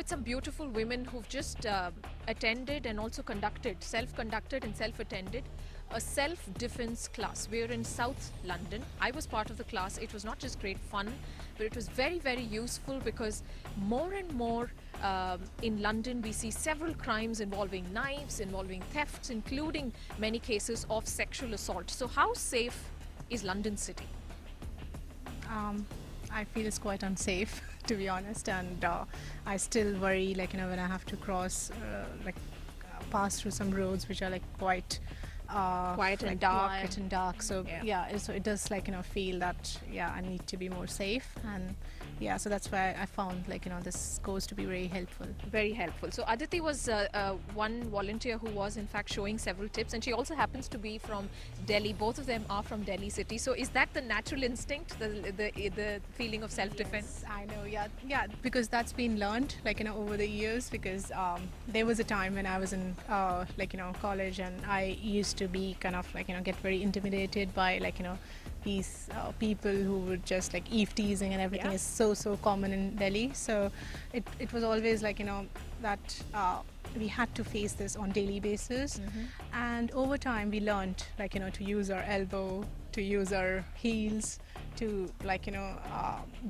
with some beautiful women who've just attended and also self-conducted and self-attended a self-defense class. We're in South London. I was part of the class. It was not just great fun, but it was very, very useful because more and more in London we see several crimes involving knives, involving thefts, including many cases of sexual assault. So how safe is London city? I feel it's quite unsafe, to be honest, and I still worry, like, when I have to cross, pass through some roads which are like quite Quiet and like dark. quiet and dark. So Yeah. so it does, feel that I need to be more safe, and so that's why I found this course to be very helpful. Very helpful. So Aditi was one volunteer who was in fact showing several tips, and she also happens to be from Delhi. Both of them are from Delhi city. So is that the natural instinct, the feeling of self-defense? Yes, I know. Yeah, because that's been learned over the years. Because there was a time when I was in college, and I used to be kind of get very intimidated by these people who would just eve teasing, and everything is so common in Delhi. So it was always that we had to face this on daily basis. And over time we learned to use our elbow, to use our heels, to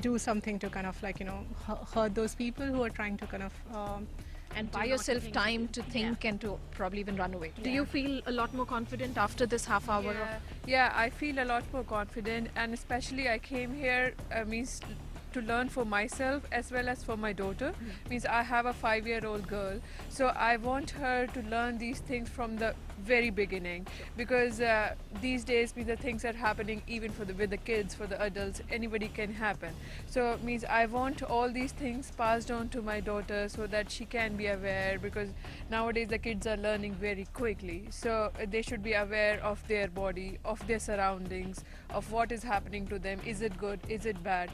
do something to kind of hurt those people who are trying to kind of And buy yourself time to think and to probably even run away. Do you feel a lot more confident after this half hour? Yeah, I feel a lot more confident, and especially I came here means to learn for myself as well as for my daughter. Means I have a 5-year-old girl, so I want her to learn these things from the very beginning, because these days means the things are happening even with the kids, for the adults, anybody can happen. So means I want all these things passed on to my daughter so that she can be aware, because nowadays the kids are learning very quickly, so they should be aware of their body, of their surroundings, of what is happening to them. Is it good, is it bad,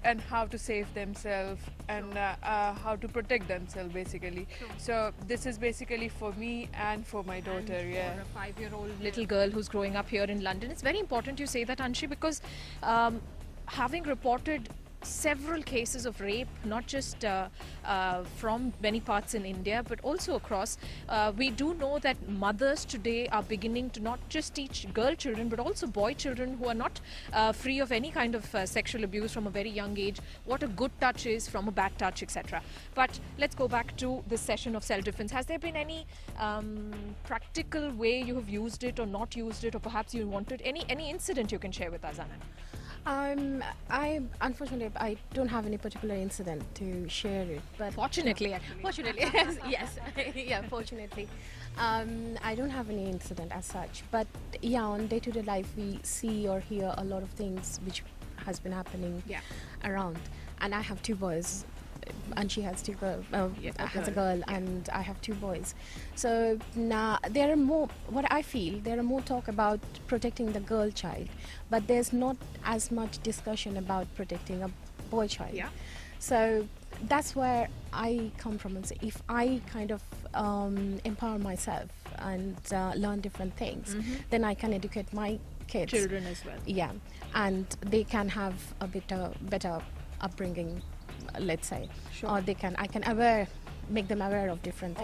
and how to save themselves, and how to protect themselves basically. So this is basically for me and for my daughter. For a 5-year-old little girl who's growing up here in London, it's very important you say that, Anshi, because having reported several cases of rape, not just from many parts in India but also across, we do know that mothers today are beginning to not just teach girl children but also boy children who are not free of any kind of sexual abuse from a very young age, what a good touch is from a bad touch, etc. But let's go back to this session of self-defense. Has there been any practical way you have used it or not used it, or perhaps you wanted any incident you can share with us, Anand? Unfortunately, I don't have any particular incident to share it. But fortunately, actually. Fortunately, yes, yeah, fortunately, I don't have any incident as such. But yeah, on day-to-day life, we see or hear a lot of things which has been happening around. And I have 2 boys, and she has 2 girls, has a girl, and I have 2 boys. So now there are more, what I feel, there are more talk about protecting the girl child, but there's not as much discussion about protecting a boy child. So that's where I come from, and say if I kind of empower myself and learn different things, then I can educate my kids, Children as well. Yeah, and they can have a better upbringing, let's say, or I can make them aware of different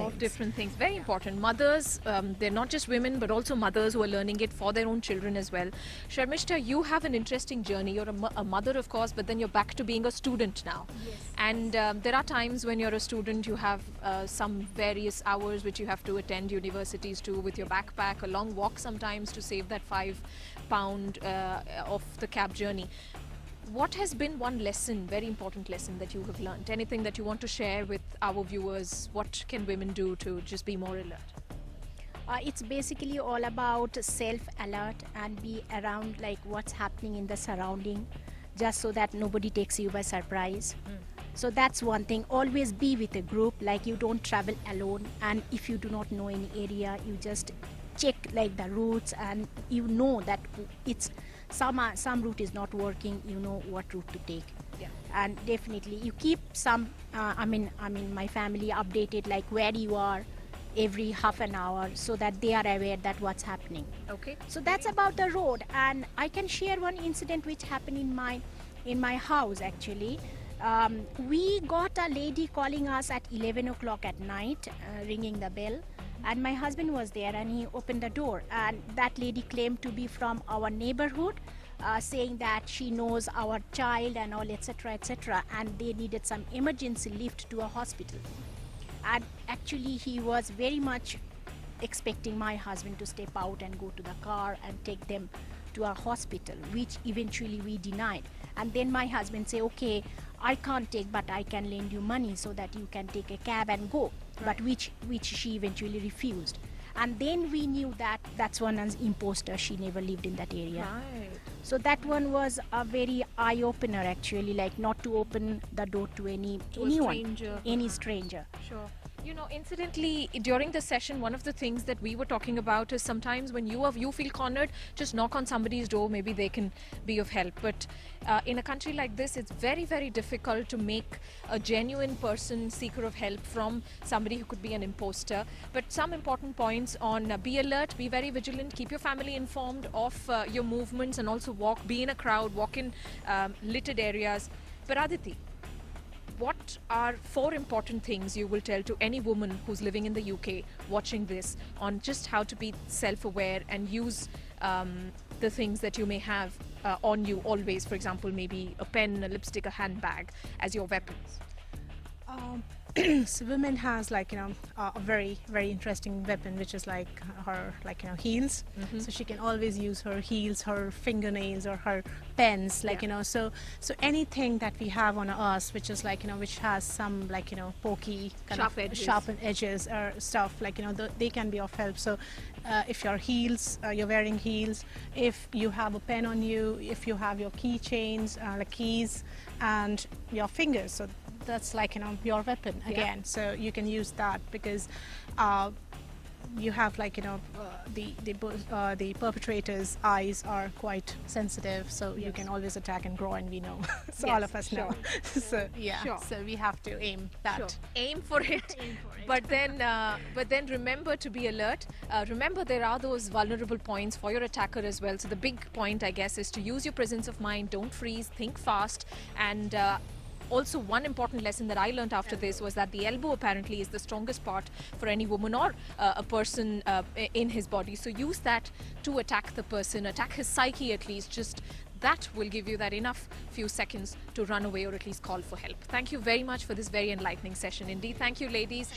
things. Very important. Mothers, they're not just women but also mothers who are learning it for their own children as well. Sharmishta, you have an interesting journey. You're a mother, of course, but then you're back to being a student now. Yes. And there are times when you're a student, you have some various hours which you have to attend universities to with your backpack, a long walk sometimes to save that £5 of the cab journey. What has been one lesson, very important lesson, that you have learned? Anything that you want to share with our viewers? What can women do to just be more alert? It's basically all about self-alert and be around what's happening in the surrounding, just so that nobody takes you by surprise. So that's one thing. Always be with a group, you don't travel alone, and if you do not know any area, you just check the routes, and you know that it's some route is not working, you know what route to take. And definitely you keep some my family updated where you are every half an hour, so that they are aware that what's happening. Okay, so that's about the road. And I can share one incident which happened in my house actually. We got a lady calling us at 11 o'clock at night, ringing the bell, and my husband was there and he opened the door, and that lady claimed to be from our neighborhood, saying that she knows our child and all, etc., etc., and they needed some emergency lift to a hospital. And actually he was very much expecting my husband to step out and go to the car and take them to a hospital, which eventually we denied. And then my husband say, okay, I can't take, but I can lend you money so that you can take a cab and go, but which she eventually refused. And then we knew that that's one as imposter, she never lived in that area. Right. So that one was a very eye-opener actually, like not to open the door to anyone, stranger. any stranger. Sure. You know, incidentally, during the session, one of the things that we were talking about is sometimes when you feel cornered, just knock on somebody's door, maybe they can be of help. But in a country like this, it's very, very difficult to make a genuine person seeker of help from somebody who could be an imposter. But some important points on be alert, be very vigilant, keep your family informed of your movements, and also be in a crowd, walk in littered areas. But Aditi, what are 4 important things you will tell to any woman who's living in the UK watching this on just how to be self-aware and use the things that you may have on you always, for example, maybe a pen, a lipstick, a handbag as your weapons? So women has like a very interesting weapon, which is like her heels. So she can always use her heels, her fingernails, or her pens, so anything that we have on us which is which has some pokey sharpened edges or stuff, they can be of help. So if you're wearing heels, if you have a pen on you, if you have your keychains, keys, and your fingers, so that's your weapon again. So you can use that because you have the perpetrator's eyes are quite sensitive, so you can always attack and grow, and we know. So all of us know. So so we have to aim that. Sure. Aim for it. But then remember to be alert. Remember there are those vulnerable points for your attacker as well. So the big point, I guess, is to use your presence of mind. Don't freeze. Think fast. And also, one important lesson that I learned after this was that the elbow apparently is the strongest part for any woman or a person in his body. So use that to attack the person, attack his psyche at least. Just that will give you that enough few seconds to run away or at least call for help. Thank you very much for this very enlightening session indeed. Thank you, ladies.